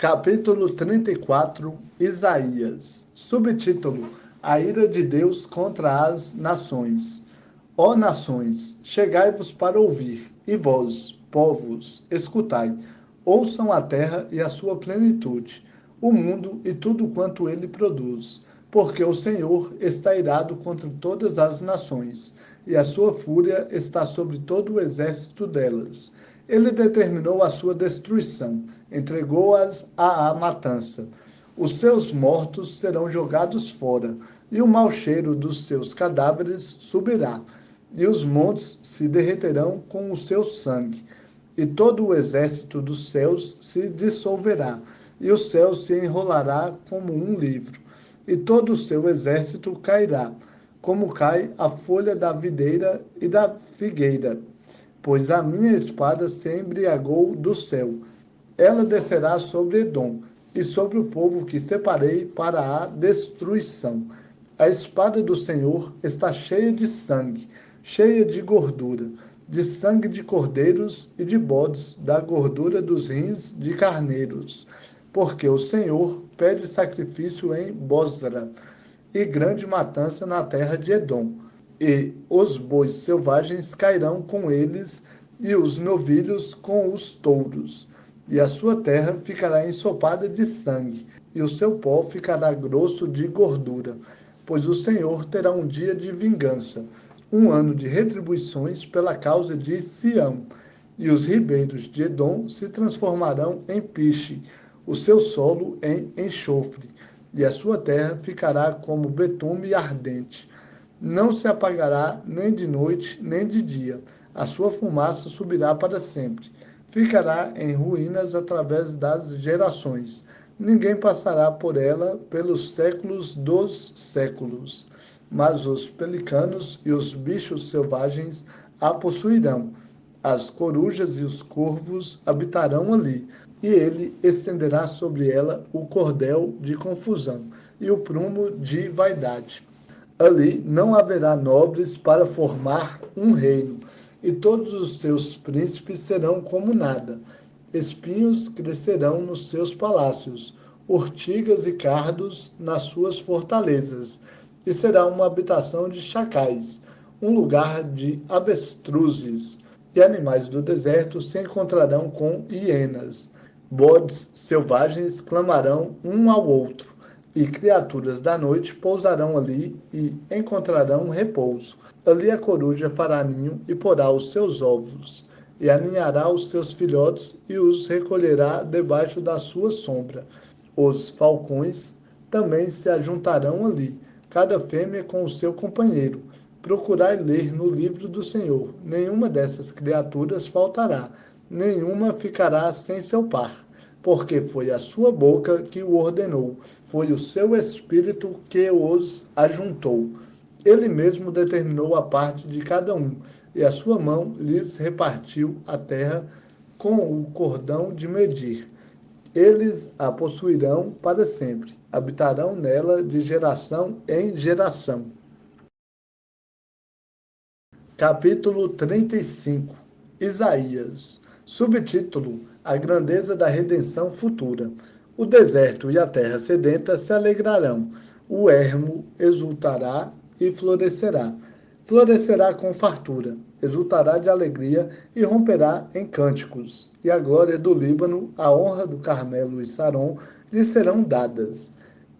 Capítulo 34, Isaías. Subtítulo: A ira de Deus contra as nações. Ó nações, chegai-vos para ouvir, e vós, povos, escutai. Ouçam a terra e a sua plenitude, o mundo e tudo quanto ele produz. Porque o Senhor está irado contra todas as nações, e a sua fúria está sobre todo o exército delas. Ele determinou a sua destruição, entregou-as à matança. Os seus mortos serão jogados fora, e o mau cheiro dos seus cadáveres subirá, e os montes se derreterão com o seu sangue, e todo o exército dos céus se dissolverá, e o céu se enrolará como um livro, e todo o seu exército cairá, como cai a folha da videira e da figueira. Pois a minha espada se embriagou do céu. Ela descerá sobre Edom e sobre o povo que separei para a destruição. A espada do Senhor está cheia de sangue, cheia de gordura, de sangue de cordeiros e de bodes, da gordura dos rins de carneiros. Porque o Senhor pede sacrifício em Bozra e grande matança na terra de Edom. E os bois selvagens cairão com eles, e os novilhos com os touros. E a sua terra ficará ensopada de sangue, e o seu pó ficará grosso de gordura. Pois o Senhor terá um dia de vingança, um ano de retribuições pela causa de Sião. E os ribeiros de Edom se transformarão em piche, o seu solo em enxofre, e a sua terra ficará como betume ardente. Não se apagará nem de noite, nem de dia. A sua fumaça subirá para sempre. Ficará em ruínas através das gerações. Ninguém passará por ela pelos séculos dos séculos. Mas os pelicanos e os bichos selvagens a possuirão. As corujas e os corvos habitarão ali, e ele estenderá sobre ela o cordel de confusão e o prumo de vaidade. Ali não haverá nobres para formar um reino, e todos os seus príncipes serão como nada. Espinhos crescerão nos seus palácios, urtigas e cardos nas suas fortalezas, e será uma habitação de chacais, um lugar de avestruzes, e animais do deserto se encontrarão com hienas. Bodes selvagens clamarão um ao outro, e criaturas da noite pousarão ali e encontrarão repouso. Ali a coruja fará ninho e porá os seus ovos, e aninhará os seus filhotes e os recolherá debaixo da sua sombra. Os falcões também se ajuntarão ali, cada fêmea com o seu companheiro. Procurai ler no livro do Senhor. Nenhuma dessas criaturas faltará, nenhuma ficará sem seu par, porque foi a sua boca que o ordenou, foi o seu espírito que os ajuntou. Ele mesmo determinou a parte de cada um, e a sua mão lhes repartiu a terra com o cordão de medir. Eles a possuirão para sempre, habitarão nela de geração em geração. Capítulo 35. Isaías. Subtítulo: A grandeza da redenção futura. O deserto e a terra sedenta se alegrarão, o ermo exultará e florescerá. Florescerá com fartura, exultará de alegria e romperá em cânticos. E a glória do Líbano, a honra do Carmelo e Saron lhe serão dadas.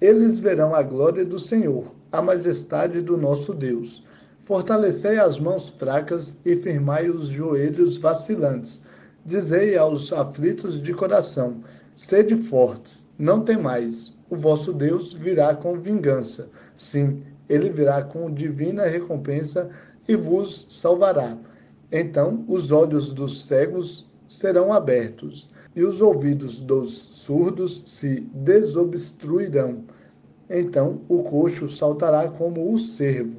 Eles verão a glória do Senhor, a majestade do nosso Deus. Fortalecei as mãos fracas e firmai os joelhos vacilantes. Dizei aos aflitos de coração: sede fortes, não temais. O vosso Deus virá com vingança. Sim, ele virá com divina recompensa e vos salvará. Então os olhos dos cegos serão abertos, e os ouvidos dos surdos se desobstruirão. Então o coxo saltará como o cervo,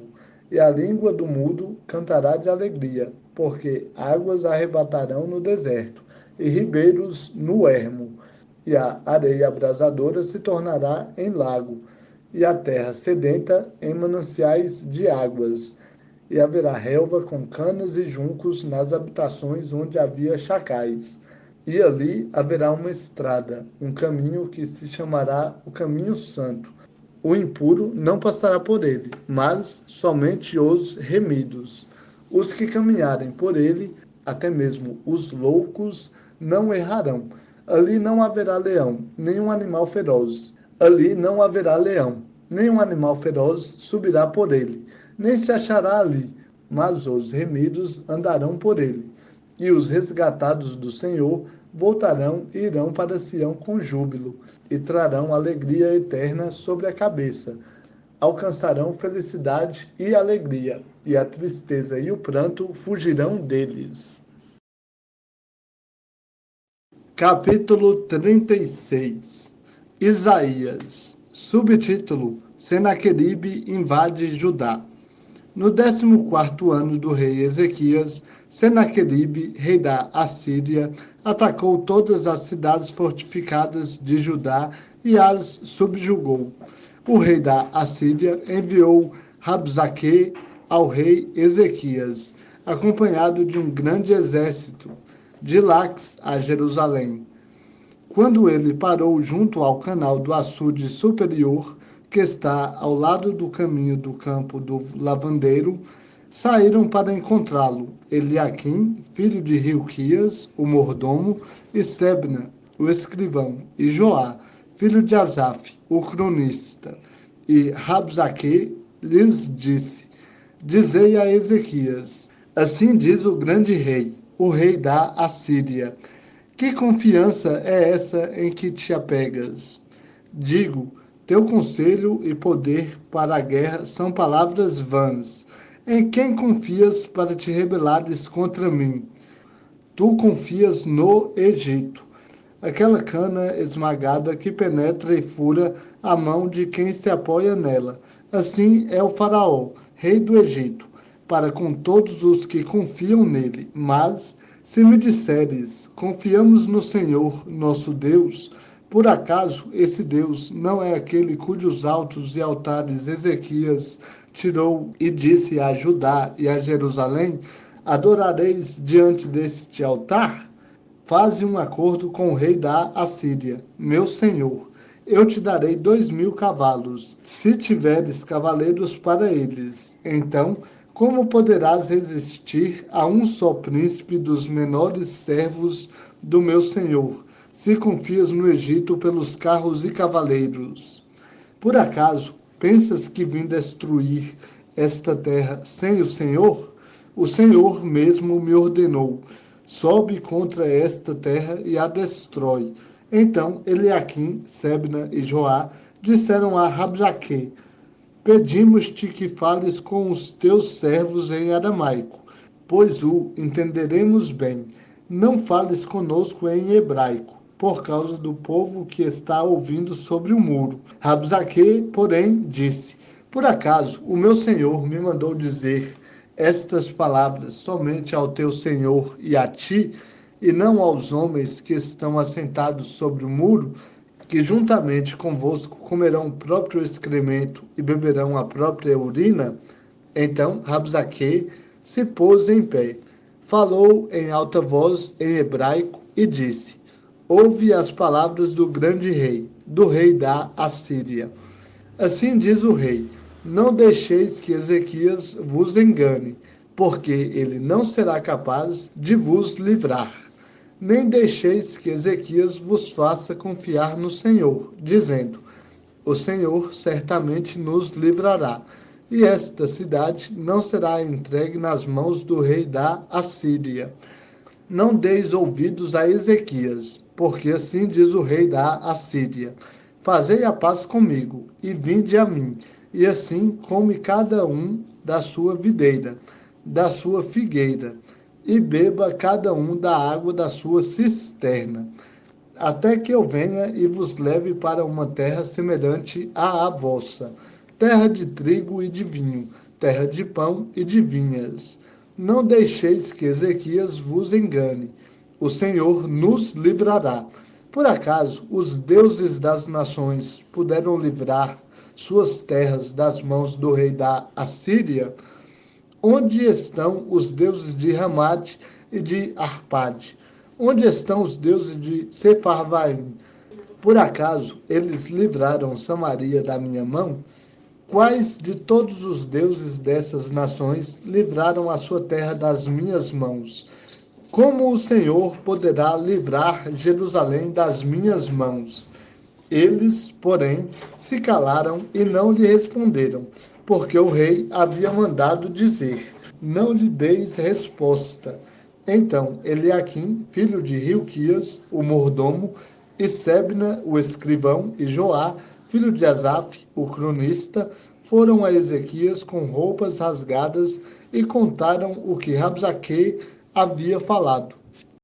e a língua do mudo cantará de alegria, porque águas arrebatarão no deserto, e ribeiros no ermo, e a areia abrasadora se tornará em lago, e a terra sedenta em mananciais de águas, e haverá relva com canas e juncos nas habitações onde havia chacais. E ali haverá uma estrada, um caminho que se chamará o caminho santo. O impuro não passará por ele, mas somente os remidos. Os que caminharem por ele, até mesmo os loucos, não errarão. Ali não haverá leão, nenhum animal feroz. Ali não haverá leão, nenhum animal feroz subirá por ele, nem se achará ali, mas os remidos andarão por ele. E os resgatados do Senhor voltarão e irão para Sião com júbilo, e trarão alegria eterna sobre a cabeça. Alcançarão felicidade e alegria, e a tristeza e o pranto fugirão deles. Capítulo 36. Isaías. Subtítulo: Senaqueribe invade Judá. No 14º ano do rei Ezequias, Senaqueribe, rei da Assíria, atacou todas as cidades fortificadas de Judá e as subjugou. O rei da Assíria enviou Rabsaque ao rei Ezequias, acompanhado de um grande exército, de Laques a Jerusalém. Quando ele parou junto ao canal do açude superior, que está ao lado do caminho do campo do lavandeiro, saíram para encontrá-lo Eliaquim, filho de Hilquias, o mordomo, e Sebna, o escrivão, e Joá, filho de Asaf, o cronista. E Rabsaque lhes disse: Dizei a Ezequias: Assim diz o grande rei, o rei da Assíria: Que confiança é essa em que te apegas? Digo, teu conselho e poder para a guerra são palavras vãs. Em quem confias para te rebelares contra mim? Tu confias no Egito, aquela cana esmagada que penetra e fura a mão de quem se apoia nela. Assim é o Faraó, rei do Egito, para com todos os que confiam nele. Mas, se me disseres, confiamos no Senhor, nosso Deus, por acaso esse Deus não é aquele cujos altos e altares Ezequias tirou e disse a Judá e a Jerusalém: Adorareis diante deste altar? Faze um acordo com o rei da Assíria, meu senhor. Eu te darei 2.000 cavalos, se tiveres cavaleiros para eles. Então, como poderás resistir a um só príncipe dos menores servos do meu senhor, se confias no Egito pelos carros e cavaleiros? Por acaso, pensas que vim destruir esta terra sem o Senhor? O Senhor mesmo me ordenou: sobe contra esta terra e a destrói. Então Eliaquim, Sebna e Joá disseram a Rabsaque: Pedimos-te que fales com os teus servos em aramaico, pois o entenderemos bem. Não fales conosco em hebraico, por causa do povo que está ouvindo sobre o muro. Rabsaque, porém, disse: Por acaso o meu senhor me mandou dizer estas palavras somente ao teu senhor e a ti, e não aos homens que estão assentados sobre o muro, que juntamente convosco comerão o próprio excremento e beberão a própria urina? Então Rabsaque se pôs em pé, falou em alta voz em hebraico e disse: Ouve as palavras do grande rei, do rei da Assíria. Assim diz o rei: Não deixeis que Ezequias vos engane, porque ele não será capaz de vos livrar. Nem deixeis que Ezequias vos faça confiar no Senhor, dizendo: O Senhor certamente nos livrará, e esta cidade não será entregue nas mãos do rei da Assíria. Não deis ouvidos a Ezequias, porque assim diz o rei da Assíria: Fazei a paz comigo, e vinde a mim, e assim come cada um da sua videira, da sua figueira, e beba cada um da água da sua cisterna, até que eu venha e vos leve para uma terra semelhante à vossa, terra de trigo e de vinho, terra de pão e de vinhas. Não deixeis que Ezequias vos engane. O Senhor nos livrará. Por acaso os deuses das nações puderam livrar suas terras das mãos do rei da Assíria? Onde estão os deuses de Ramate e de Arpade, Onde estão os deuses de Sefarvaim? Por acaso eles livraram Samaria da minha mão? Quais de todos os deuses dessas nações livraram a sua terra das minhas mãos? Como o Senhor poderá livrar Jerusalém das minhas mãos? Eles, porém, se calaram e não lhe responderam, porque o rei havia mandado dizer: não lhe deis resposta. Então Eliaquim, filho de Hilquias, o mordomo, e Sebna, o escrivão, e Joá, filho de Asaf, o cronista, foram a Ezequias com roupas rasgadas e contaram o que Rabsaque havia falado.